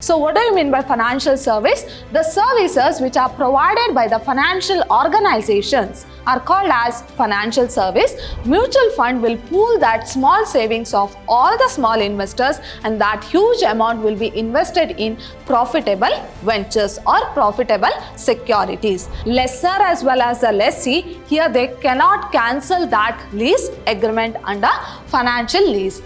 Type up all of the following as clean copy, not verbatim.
So what do you mean by financial service? The services which are provided by the financial organizations are called as financial service. Mutual fund will pool that small savings of all the small investors, and that huge amount will be invested in profitable ventures or profitable securities. Lessor as well as the lessee, here they cannot cancel that lease agreement under financial lease.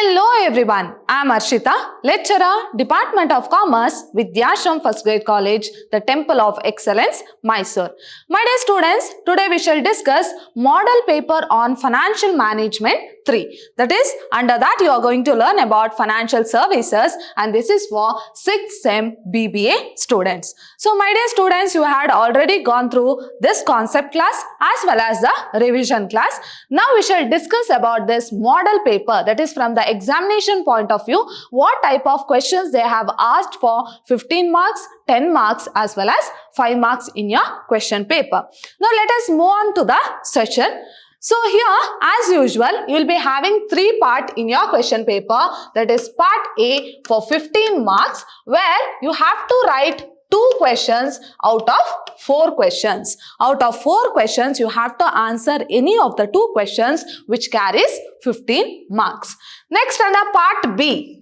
Hello everyone, I am Arshita, lecturer, Department of Commerce, Vidhyaashram First Grade College, the Temple of Excellence, Mysuru. My dear students, today we shall discuss model paper on financial management 3. That is, under that you are going to learn about financial services, and this is for 6th Sem B.B.A students. So my dear students, you had already gone through this concept class as well as the revision class. Now we shall discuss about this model paper, that is from the examination point of view, what type of questions they have asked for 15 marks, 10 marks as well as 5 marks in your question paper. Now let us move on to the session. So here, as usual, you will be having 3 parts in your question paper. That is part A for 15 marks, where you have to write 2 questions out of 4 questions. Out of 4 questions, you have to answer any of the 2 questions which carries 15 marks. Next, under part B.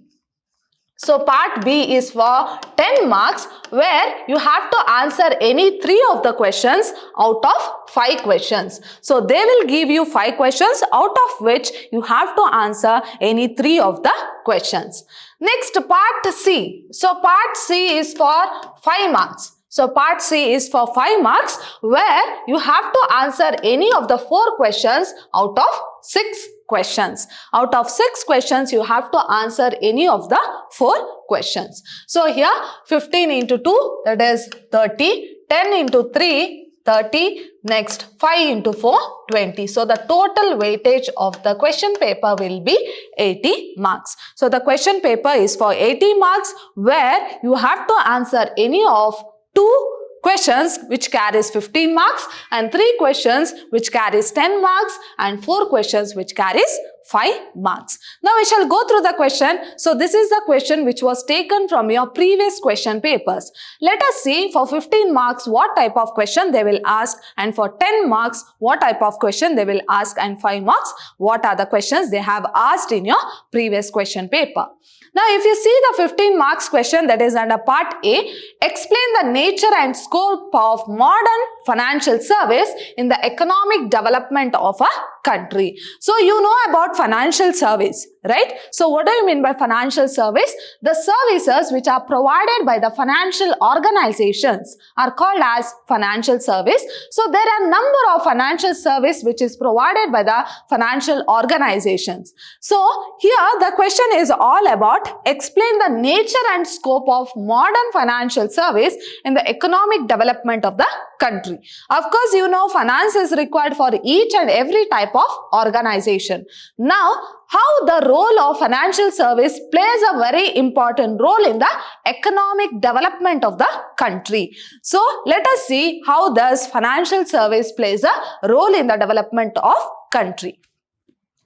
So part B is for 10 marks, where you have to answer any 3 of the questions out of 5 questions. So they will give you 5 questions, out of which you have to answer any 3 of the questions. Next, part C. So part C is for 5 marks. So part C is for 5 marks, where you have to answer any of the 4 questions out of 6 questions. Out of 6 questions, you have to answer any of the 4 questions. So here 15 into 2, that is 30, 10 into 3, 30, next 5 into 4, 20. So the total weightage of the question paper will be 80 marks. So the question paper is for 80 marks, where you have to answer any of 2 questions which carries 15 marks, and 3 questions which carries 10 marks, and 4 questions which carries 5 marks. Now we shall go through the question. So this is the question which was taken from your previous question papers. Let us see for 15 marks what type of question they will ask, and for 10 marks what type of question they will ask, and 5 marks what are the questions they have asked in your previous question paper. Now if you see the 15 marks question, that is under part A, explain the nature and scope of modern financial service in the economic development of a country. So you know about financial service, right? So what do you mean by financial service? The services which are provided by the financial organizations are called as financial service. So there are a number of financial service which is provided by the financial organizations. So here the question is all about explain the nature and scope of modern financial service in the economic development of the country. Of course, you know finance is required for each and every type of organization. Now, how the role of financial service plays a very important role in the economic development of the country. So, let us see how does financial service plays a role in the development of country.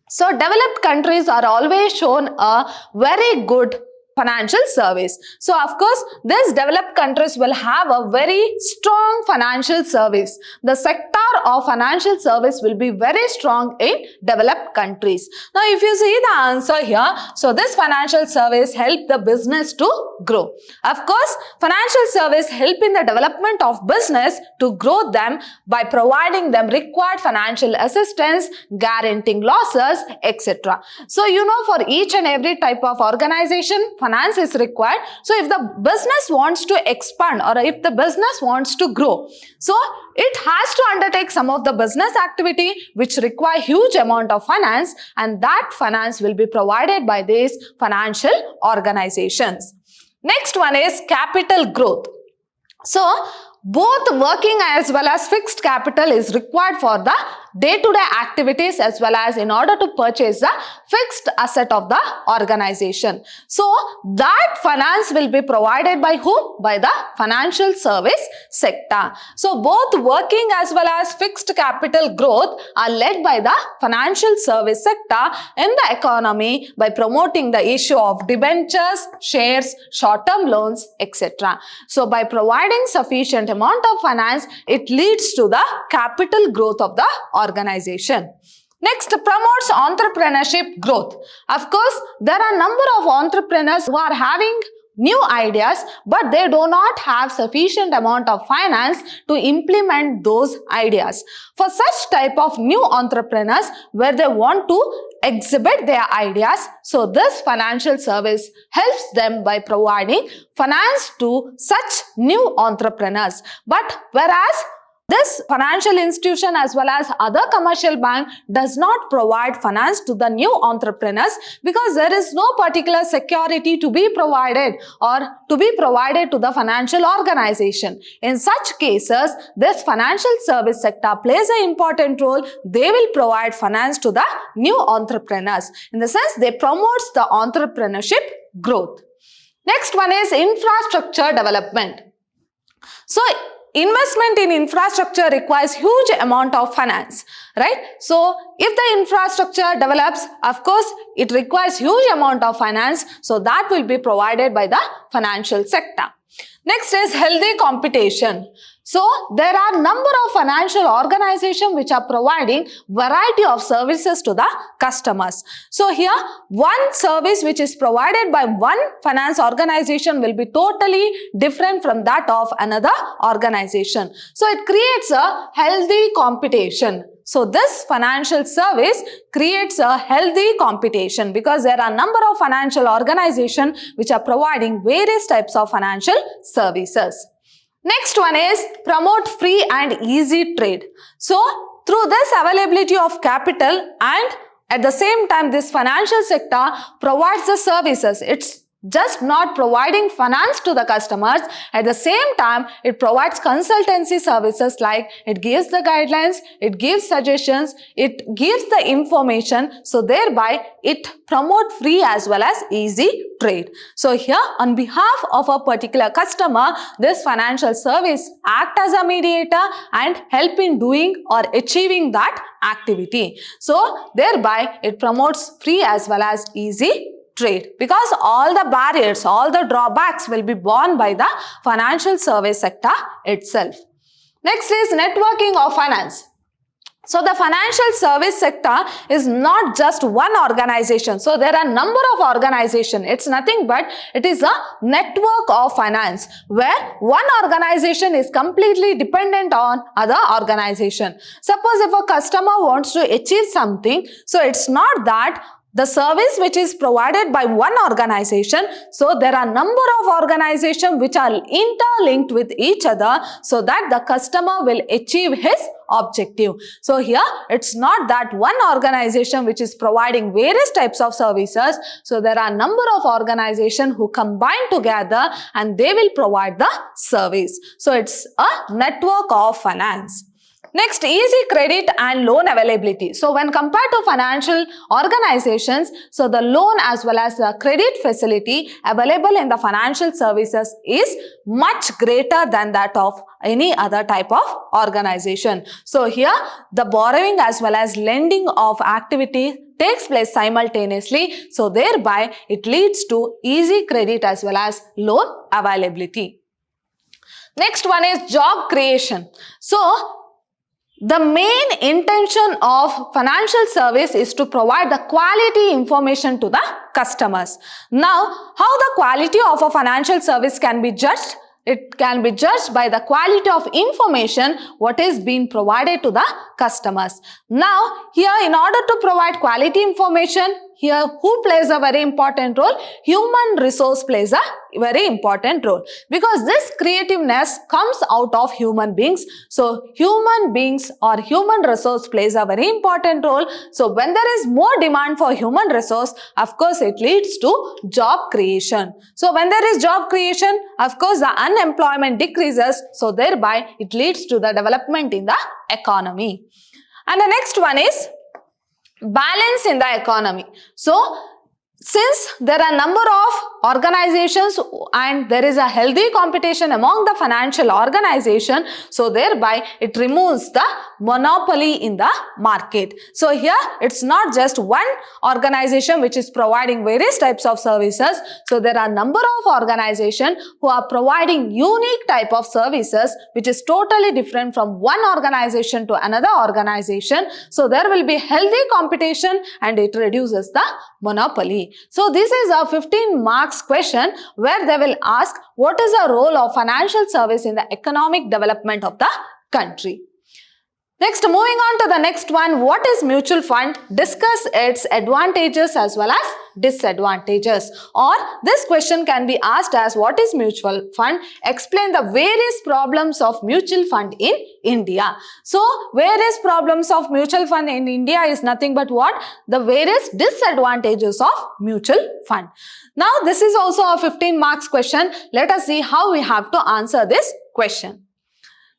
So, developed countries are always shown a very good financial service. So, of course, these developed countries will have a very strong financial service. The sector of financial service will be very strong in developed countries. Now, if you see the answer here, so this financial service help the business to grow. Of course, financial service help in the development of business to grow them by providing them required financial assistance, guaranteeing losses, etc. So, you know, for each and every type of organization, finance is required. So if the business wants to expand or if the business wants to grow, so it has to undertake some of the business activity which require huge amount of finance, and that finance will be provided by these financial organizations. Next one is capital growth. So both working as well as fixed capital is required for the day-to-day activities as well as in order to purchase the fixed asset of the organization. So that finance will be provided by whom? By the financial service sector. So both working as well as fixed capital growth are led by the financial service sector in the economy by promoting the issue of debentures, shares, short-term loans, etc. So by providing sufficient amount of finance, it leads to the capital growth of the organization. Next, promotes entrepreneurship growth. Of course, there are a number of entrepreneurs who are having new ideas, but they do not have sufficient amount of finance to implement those ideas. For such type of new entrepreneurs where they want to exhibit their ideas, so this financial service helps them by providing finance to such new entrepreneurs. But whereas this financial institution as well as other commercial bank does not provide finance to the new entrepreneurs because there is no particular security to be provided or to be provided to the financial organization. In such cases, this financial service sector plays an important role. They will provide finance to the new entrepreneurs. In the sense, they promotes the entrepreneurship growth. Next one is infrastructure development. So investment in infrastructure requires huge amount of finance, right? So if the infrastructure develops, of course, it requires huge amount of finance. So that will be provided by the financial sector. Next is healthy competition. So there are number of financial organizations which are providing variety of services to the customers. So here one service which is provided by one finance organization will be totally different from that of another organization. So it creates a healthy competition. So this financial service creates a healthy competition because there are number of financial organizations which are providing various types of financial services. Next one is promote free and easy trade. So through this availability of capital and at the same time this financial sector provides the services. It's just not providing finance to the customers. At the same time, it provides consultancy services like it gives the guidelines, it gives suggestions, it gives the information. So thereby it promotes free as well as easy trade. So here on behalf of a particular customer, this financial service act as a mediator and help in doing or achieving that activity. So thereby it promotes free as well as easy trade because all the barriers, all the drawbacks will be borne by the financial service sector itself. Next is networking of finance. So the financial service sector is not just one organization. So there are number of organizations. It's nothing but it is a network of finance where one organization is completely dependent on other organization. Suppose if a customer wants to achieve something, so it's not that the service which is provided by one organization, so there are number of organizations which are interlinked with each other so that the customer will achieve his objective. So here it's not that one organization which is providing various types of services. So there are number of organizations who combine together and they will provide the service. So it's a network of finance. Next, easy credit and loan availability. So when compared to financial organizations, so the loan as well as the credit facility available in the financial services is much greater than that of any other type of organization. So here the borrowing as well as lending of activity takes place simultaneously. So thereby it leads to easy credit as well as loan availability. Next one is job creation. So the main intention of financial service is to provide the quality information to the customers. Now, how the quality of a financial service can be judged? It can be judged by the quality of information what is being provided to the customers. Now, here in order to provide quality information, here who plays a very important role? Human resource plays a very important role because this creativeness comes out of human beings. So human beings or human resource plays a very important role. So when there is more demand for human resource, of course it leads to job creation. So when there is job creation, of course the unemployment decreases. So thereby it leads to the development in the economy. And the next one is balance in the economy. So, since there are number of organizations and there is a healthy competition among the financial organization, so thereby it removes the monopoly in the market. So here it's not just one organization which is providing various types of services. So there are number of organizations who are providing unique type of services which is totally different from one organization to another organization. So there will be healthy competition and it reduces the monopoly. So this is a 15 marks question where they will ask what is the role of financial service in the economic development of the country. Next, moving on to the next one, what is mutual fund? Discuss its advantages as well as disadvantages. Or this question can be asked as what is mutual fund? Explain the various problems of mutual fund in India. So, various problems of mutual fund in India is nothing but what? The various disadvantages of mutual fund. Now, this is also a 15 marks question. Let us see how we have to answer this question.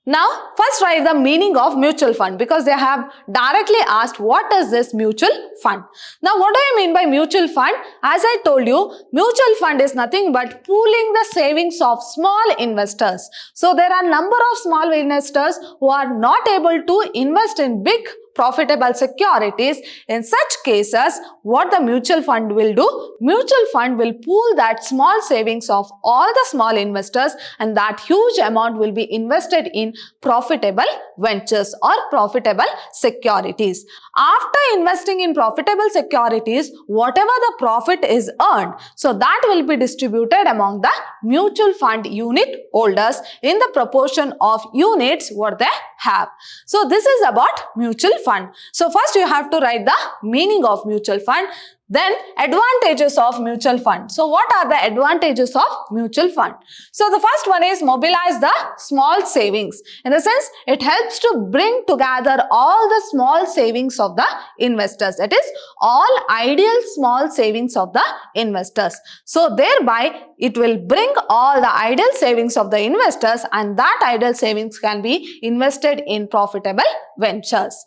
Now, first write the meaning of mutual fund because they have directly asked what is this mutual fund. Now, what do I mean by mutual fund? As I told you, mutual fund is nothing but pooling the savings of small investors. So, there are number of small investors who are not able to invest in big profitable securities. In such cases, what the mutual fund will do? Mutual fund will pool that small savings of all the small investors and that huge amount will be invested in profitable ventures or profitable securities. After investing in profitable securities, whatever the profit is earned, so that will be distributed among the mutual fund unit holders in the proportion of units what they have. So this is about mutual fund. So first you have to write the meaning of mutual fund. Then advantages of mutual fund. So what are the advantages of mutual fund? So the first one is mobilize the small savings. In the sense, it helps to bring together all the small savings of the investors. That is all ideal small savings of the investors. So thereby it will bring all the ideal savings of the investors and that ideal savings can be invested in profitable ventures.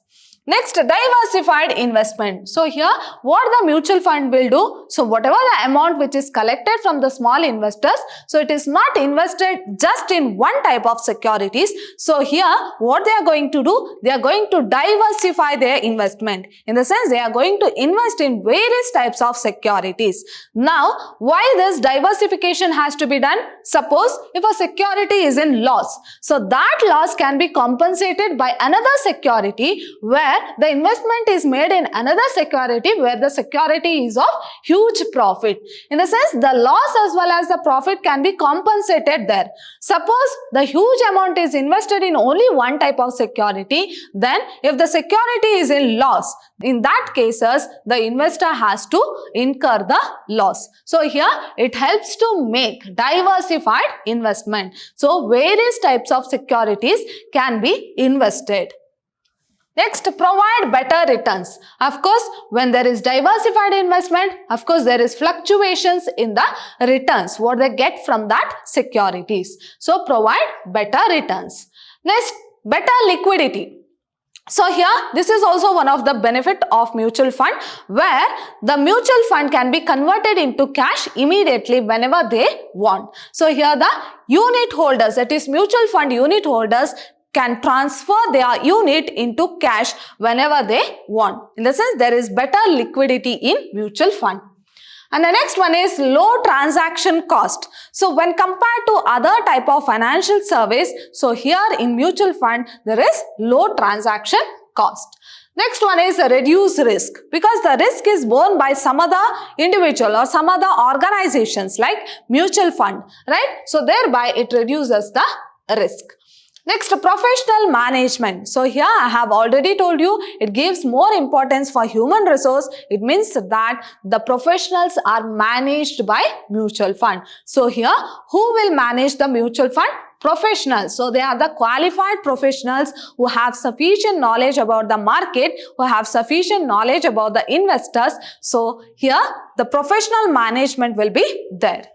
Next, diversified investment. So here, what the mutual fund will do? So whatever the amount which is collected from the small investors, so it is not invested just in one type of securities. So here, what they are going to do? They are going to diversify their investment. In the sense, they are going to invest in various types of securities. Now, why this diversification has to be done? Suppose if a security is in loss, so that loss can be compensated by another security where the investment is made in another security where the security is of huge profit. In the sense, the loss as well as the profit can be compensated there. Suppose the huge amount is invested in only one type of security, then if the security is in loss, in that cases, the investor has to incur the loss. So here, it helps to make diversified investment. So various types of securities can be invested. Next, provide better returns. Of course, when there is diversified investment, of course, there is fluctuations in the returns, what they get from that securities. So, provide better returns. Next, better liquidity. So here, this is also one of the benefit of mutual fund where the mutual fund can be converted into cash immediately whenever they want. So here the unit holders, that is mutual fund unit holders, can transfer their unit into cash whenever they want. In the sense, there is better liquidity in mutual fund. And the next one is low transaction cost. So when compared to other type of financial service, so here in mutual fund, there is low transaction cost. Next one is reduce risk because the risk is borne by some other individual or some other organizations like mutual fund, right? So thereby it reduces the risk. Next, professional management. So here I have already told you it gives more importance for human resource. It means that the professionals are managed by mutual fund. So here, who will manage the mutual fund? Professionals. So they are the qualified professionals who have sufficient knowledge about the market, who have sufficient knowledge about the investors. So here, the professional management will be there.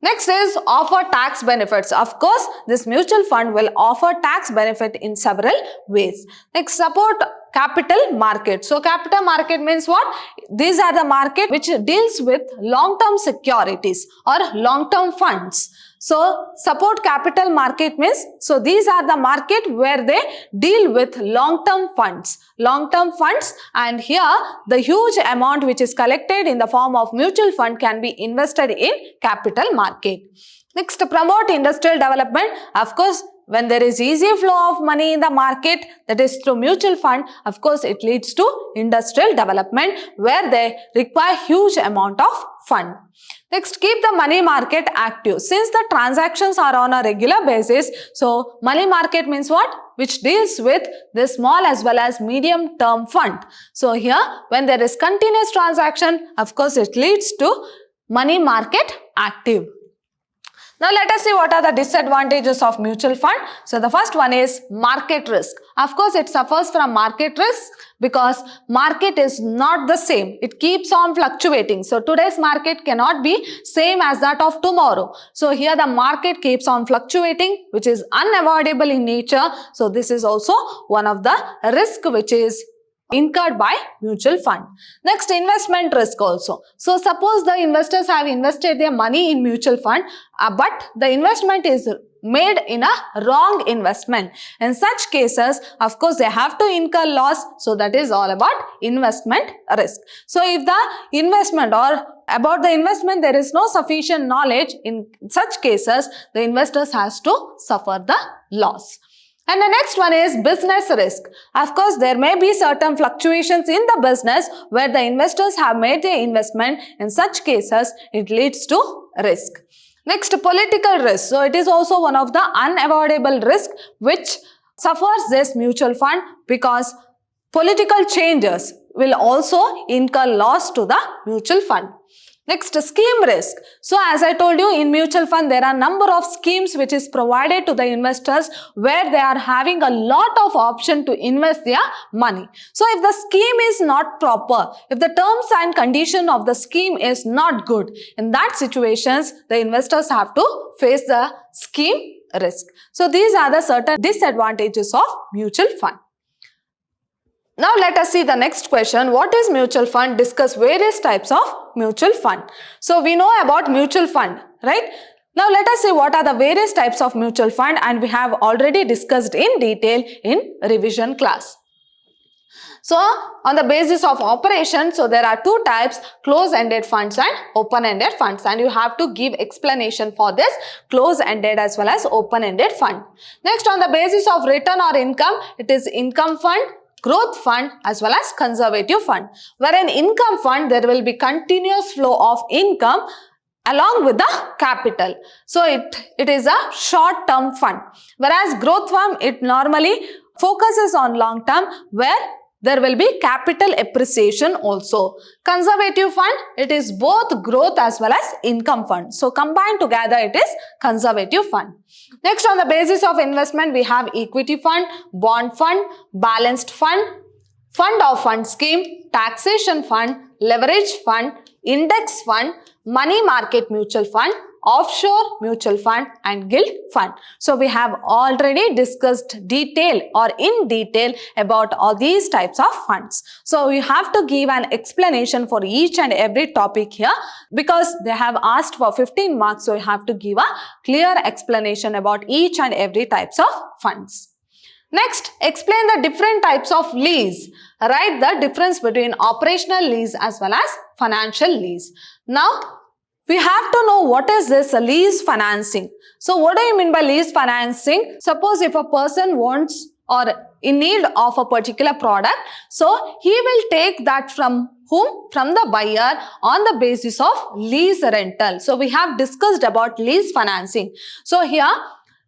Next is offer tax benefits. Of course, this mutual fund will offer tax benefit in several ways. Next, support capital market. So capital market means what? These are the market which deals with long-term securities or long-term funds. So support capital market means, so these are the market where they deal with long-term funds. Long-term funds, and here the huge amount which is collected in the form of mutual fund can be invested in capital market. Next, promote industrial development. Of course, when there is easy flow of money in the market, that is through mutual fund, of course it leads to industrial development where they require huge amount of fund. Next, keep the money market active. Since the transactions are on a regular basis, so money market means what? Which deals with the small as well as medium term fund. So here, when there is continuous transaction, of course it leads to money market active. Now let us see what are the disadvantages of mutual fund. So the first one is market risk. Of course, it suffers from market risk because market is not the same. It keeps on fluctuating. So today's market cannot be same as that of tomorrow. So here the market keeps on fluctuating, which is unavoidable in nature. So this is also one of the risk which is incurred by mutual fund. Next, investment risk also. So suppose the investors have invested their money in mutual fund, but the investment is made in a wrong investment. In such cases, of course, they have to incur loss. So that is all about investment risk. So if the investment or about the investment there is no sufficient knowledge, in such cases, the investors has to suffer the loss. And the next one is business risk. Of course, there may be certain fluctuations in the business where the investors have made their investment. In such cases, it leads to risk. Next, political risk. So it is also one of the unavoidable risk which suffers this mutual fund because political changes will also incur loss to the mutual fund. Next, scheme risk. So as I told you, in mutual fund, there are number of schemes which is provided to the investors where they are having a lot of option to invest their money. So if the scheme is not proper, if the terms and condition of the scheme is not good, in that situations, the investors have to face the scheme risk. So these are the certain disadvantages of mutual fund. Now let us see the next question. What is mutual fund? Discuss various types of mutual fund. So we know about mutual fund, right? Now let us see what are the various types of mutual fund, and we have already discussed in detail in revision class. So on the basis of operation, so there are two types, close-ended funds and open-ended funds, and you have to give explanation for this close-ended as well as open-ended fund. Next, on the basis of return or income, it is income fund, growth fund as well as conservative fund. Where in income fund, there will be continuous flow of income along with the capital. So it is a short-term fund. Whereas growth fund, it normally focuses on long-term where there will be capital appreciation also. Conservative fund, it is both growth as well as income fund. So combined together, it is conservative fund. Next, on the basis of investment, we have equity fund, bond fund, balanced fund, fund of fund scheme, taxation fund, leverage fund, index fund, money market mutual fund, offshore mutual fund and gilt fund. So we have already discussed in detail about all these types of funds. So you have to give an explanation for each and every topic here because they have asked for 15 marks. So you have to give a clear explanation about each and every types of funds. Next, explain the different types of lease. Write the difference between operational lease as well as financial lease. Now, we have to know what is this lease financing. So what do you mean by lease financing? Suppose if a person wants or in need of a particular product, so he will take that from whom? From the buyer on the basis of lease rental. So we have discussed about lease financing. So here,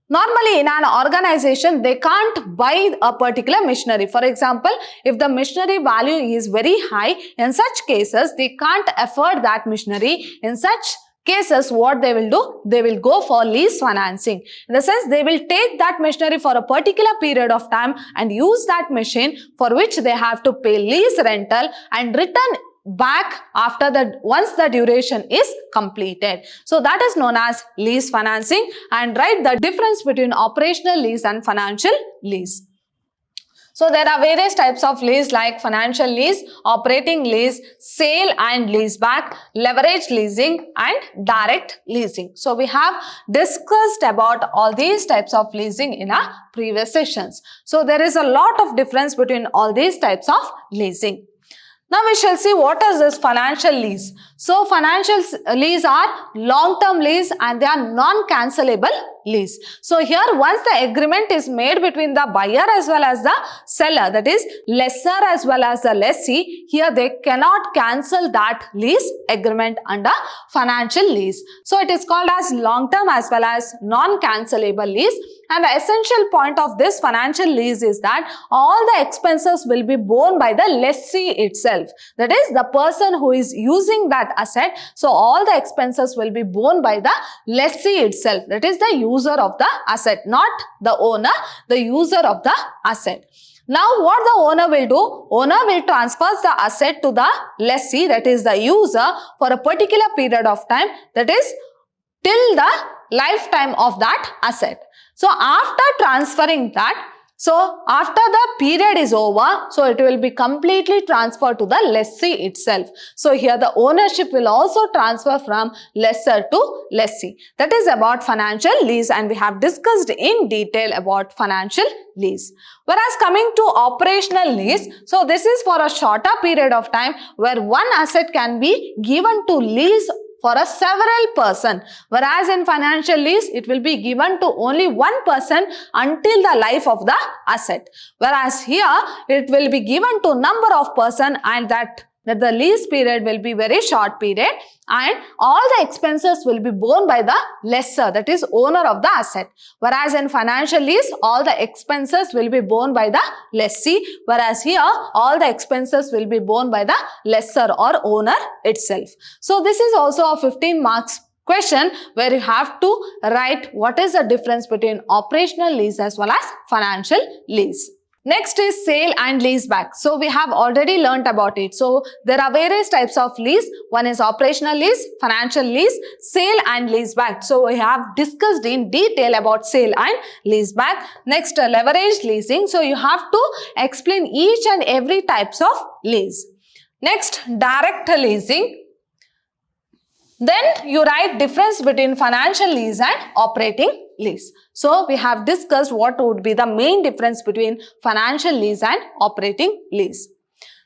normally in an organization, they can't buy a particular machinery. For example, if the machinery value is very high, in such cases, they can't afford that machinery. In such cases, what they will do? They will go for lease financing. In the sense, they will take that machinery for a particular period of time and use that machine for which they have to pay lease rental and return back after once the duration is completed. So that is known as lease financing, and write the difference between operational lease and financial lease. So there are various types of lease like financial lease, operating lease, sale and lease back, leverage leasing and direct leasing. So we have discussed about all these types of leasing in our previous sessions. So there is a lot of difference between all these types of leasing. Now we shall see what is this financial lease. So financial lease are long-term lease and they are non-cancelable lease. So here once the agreement is made between the buyer as well as the seller, that is lessor as well as the lessee, here they cannot cancel that lease agreement under financial lease. So it is called as long-term as well as non-cancelable lease. And the essential point of this financial lease is that all the expenses will be borne by the lessee itself. That is the person who is using that asset. So all the expenses will be borne by the lessee itself. That is the user of the asset, not the owner, the user of the asset. Now what the owner will do? Owner will transfer the asset to the lessee, that is the user, for a particular period of time, that is till the lifetime of that asset. So after transferring that, so after the period is over, so it will be completely transferred to the lessee itself. So here the ownership will also transfer from lessor to lessee. That is about financial lease and we have discussed in detail about financial lease. Whereas coming to operational lease, so this is for a shorter period of time where one asset can be given to lease for a several person, whereas in financial lease it will be given to only one person until the life of the asset, whereas here it will be given to number of person and that the lease period will be very short period and all the expenses will be borne by the lessor, that is owner of the asset, whereas in financial lease all the expenses will be borne by the lessee, whereas here all the expenses will be borne by the lessor or owner itself. So this is also a 15 marks question where you have to write what is the difference between operational lease as well as financial lease. Next is sale and lease back. So we have already learnt about it. So there are various types of lease. One is operational lease, financial lease, sale and lease back. So we have discussed in detail about sale and lease back. Next, leverage leasing. So you have to explain each and every types of lease. Next, direct leasing. Then you write difference between financial lease and operating lease. So we have discussed what would be the main difference between financial lease and operating lease.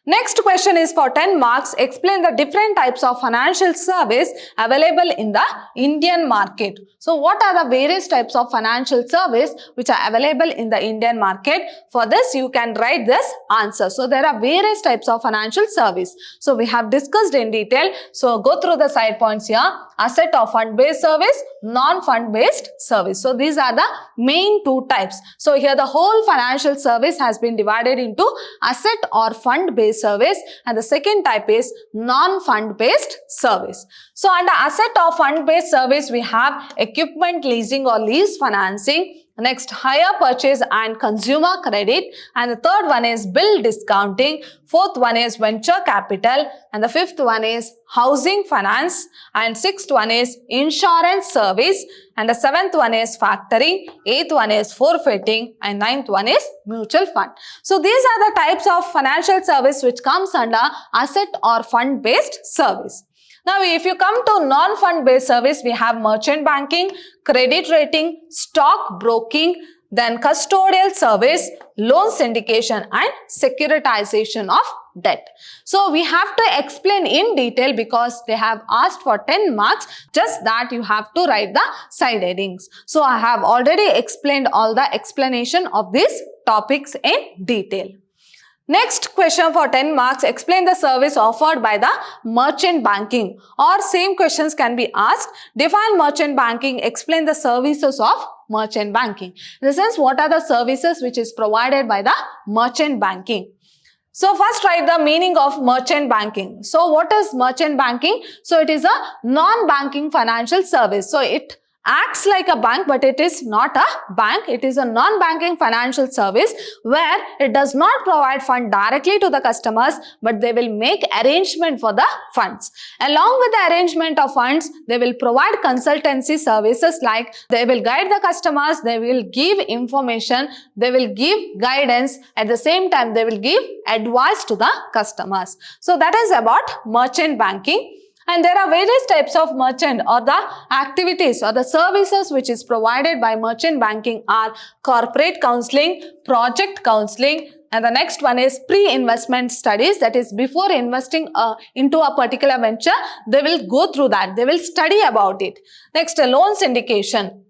Next question is for 10 marks. Explain the different types of financial service available in the Indian market. So what are the various types of financial service which are available in the Indian market? For this you can write this answer. So there are various types of financial service. So we have discussed in detail. So go through the side points here. Asset or fund-based service, non-fund-based service. So these are the main two types. So here the whole financial service has been divided into asset or fund-based service and the second type is non-fund-based service. So under asset or fund-based service we have equipment leasing or lease financing. Next, hire purchase and consumer credit, and the third one is bill discounting, fourth one is venture capital, and the fifth one is housing finance, and sixth one is insurance service, and the seventh one is factoring, eighth one is forfeiting, and ninth one is mutual fund. So these are the types of financial service which comes under asset or fund based service. Now, if you come to non-fund based service, we have merchant banking, credit rating, stock broking, then custodial service, loan syndication and securitization of debt. So we have to explain in detail because they have asked for 10 marks, just that you have to write the side headings. So I have already explained all the explanation of these topics in detail. Next question for 10 marks, explain the service offered by the merchant banking, or same questions can be asked. Define merchant banking, explain the services of merchant banking. In the sense, what are the services which is provided by the merchant banking? So first write the meaning of merchant banking. So what is merchant banking? So it is a non-banking financial service. So it acts like a bank, but it is not a bank. It is a non-banking financial service where it does not provide fund directly to the customers, but they will make arrangement for the funds. Along with the arrangement of funds, they will provide consultancy services like they will guide the customers, they will give information, they will give guidance. At the same time, they will give advice to the customers. So that is about merchant banking. And there are various types of merchant or the activities or the services which is provided by merchant banking are corporate counseling, project counseling, and the next one is pre-investment studies. That is, before investing into a particular venture, they will go through that. They will study about it. Next, loan syndication.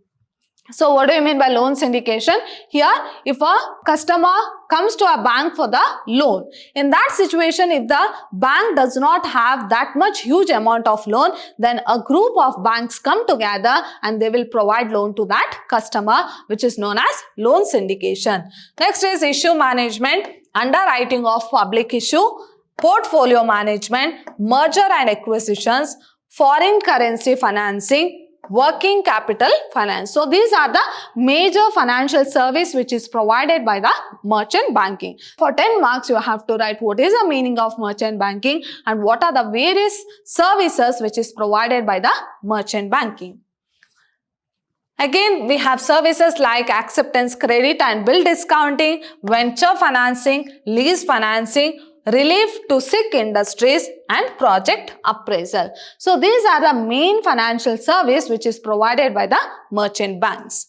So what do you mean by loan syndication? Here, if a customer comes to a bank for the loan, in that situation, if the bank does not have that much huge amount of loan, then a group of banks come together and they will provide loan to that customer, which is known as loan syndication. Next is issue management, underwriting of public issue, portfolio management, merger and acquisitions, foreign currency financing, working capital finance. So these are the major financial service which is provided by the merchant banking. For 10 marks, you have to write what is the meaning of merchant banking and what are the various services which is provided by the merchant banking. Again, we have services like acceptance credit and bill discounting, venture financing, lease financing, relief to sick industries, and project appraisal. So these are the main financial service which is provided by the merchant banks.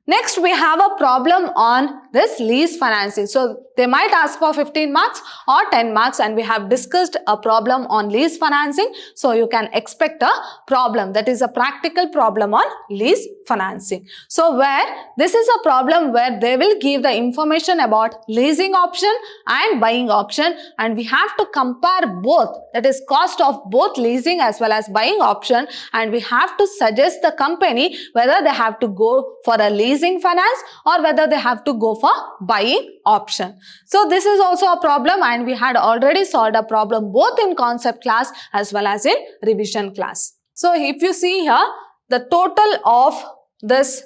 Next, we have a problem on this lease financing. So they might ask for 15 marks or 10 marks, and we have discussed a problem on lease financing. So you can expect a problem, that is a practical problem on lease financing. So where this is a problem where they will give the information about leasing option and buying option, and we have to compare both, that is cost of both leasing as well as buying option, and we have to suggest the company whether they have to go for a leasing finance or whether they have to go for buying option. So this is also a problem, and we had already solved a problem both in concept class as well as in revision class. So if you see here, the total of this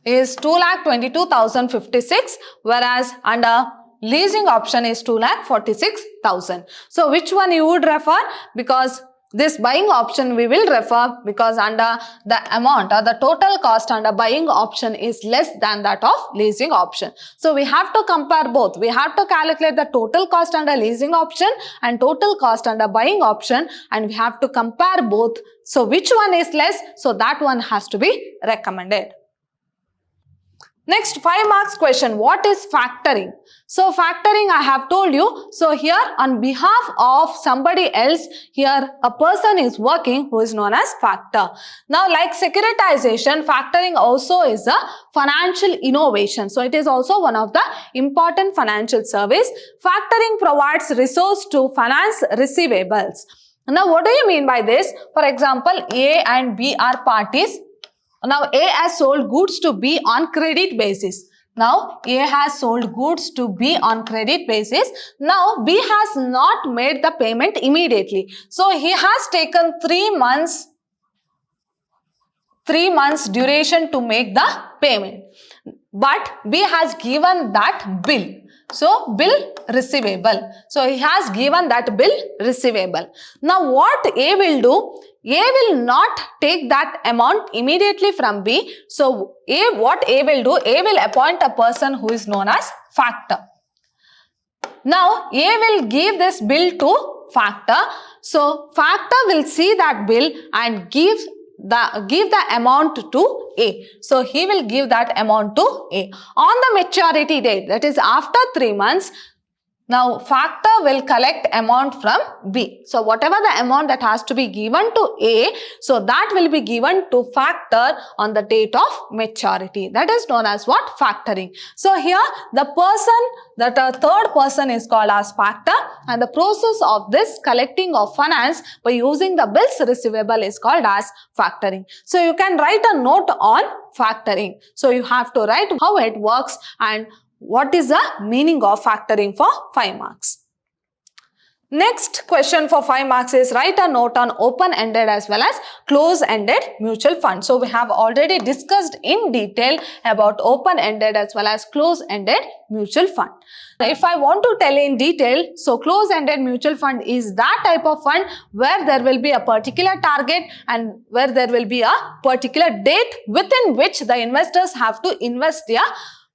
is 2,22,056, whereas under leasing option is 2,46,000. So which one you would refer? Because this buying option we will refer because under the amount or the total cost under buying option is less than that of leasing option. So we have to compare both. We have to calculate the total cost under leasing option and total cost under buying option, and we have to compare both. So which one is less? So that one has to be recommended. Next, 5 marks question. What is factoring? So factoring I have told you. So here on behalf of somebody else, here a person is working who is known as factor. Now like securitization, factoring also is a financial innovation. So it is also one of the important financial service. Factoring provides resource to finance receivables. Now what do you mean by this? For example, A and B are parties. Now A has sold goods to B on credit basis. Now A has sold goods to B on credit basis. Now B has not made the payment immediately. So he has taken 3 months duration to make the payment. But B has given that bill. So bill receivable. So he has given that bill receivable. Now what A will do? A will not take that amount immediately from B. So what A will do? A will appoint a person who is known as factor. Now A will give this bill to factor. So factor will see that bill and give the amount to A. So he will give that amount to A. On the maturity date, that is after 3 months, now factor will collect amount from B. So whatever the amount that has to be given to A, so that will be given to factor on the date of maturity. That is known as what? Factoring. So here the third person is called as factor, and the process of this collecting of finance by using the bills receivable is called as factoring. So you can write a note on factoring. So you have to write how it works and what is the meaning of factoring for 5 marks. Next question for 5 marks is write a note on open-ended as well as close-ended mutual fund. So we have already discussed in detail about open-ended as well as close-ended mutual fund. If I want to tell in detail, so close-ended mutual fund is that type of fund where there will be a particular target and where there will be a particular date within which the investors have to invest their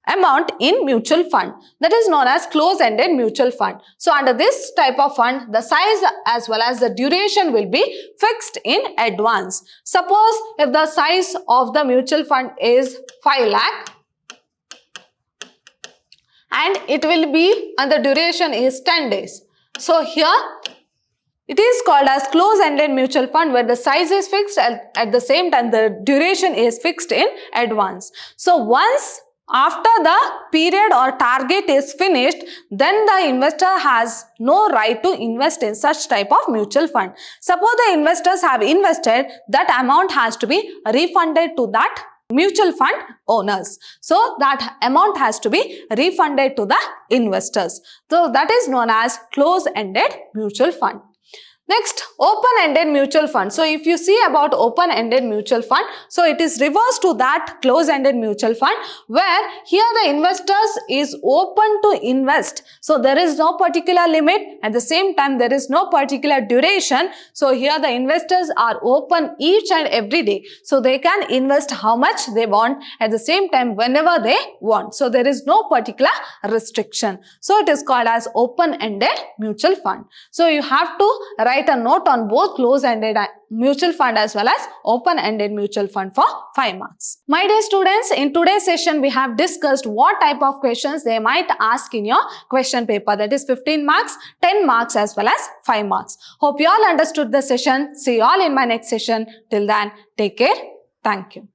amount in mutual fund. That is known as close-ended mutual fund. So under this type of fund, the size as well as the duration will be fixed in advance. Suppose if the size of the mutual fund is 5 lakh and it will be and the duration is 10 days. So here it is called as close-ended mutual fund where the size is fixed at the same time the duration is fixed in advance. So once after the period or target is finished, then the investor has no right to invest in such type of mutual fund. Suppose the investors have invested, that amount has to be refunded to that mutual fund owners. So that amount has to be refunded to the investors. So that is known as close-ended mutual fund. Next, open-ended mutual fund. So if you see about open-ended mutual fund, so it is reverse to that close-ended mutual fund where here the investors is open to invest. So there is no particular limit. At the same time, there is no particular duration. So here the investors are open each and every day. So they can invest how much they want at the same time whenever they want. So there is no particular restriction. So it is called as open-ended mutual fund. So you have to write a note on both close-ended mutual fund as well as open-ended mutual fund for 5 marks. My dear students, in today's session we have discussed what type of questions they might ask in your question paper, that is 15 marks, 10 marks as well as 5 marks. Hope you all understood the session. See you all in my next session. Till then, take care. Thank you.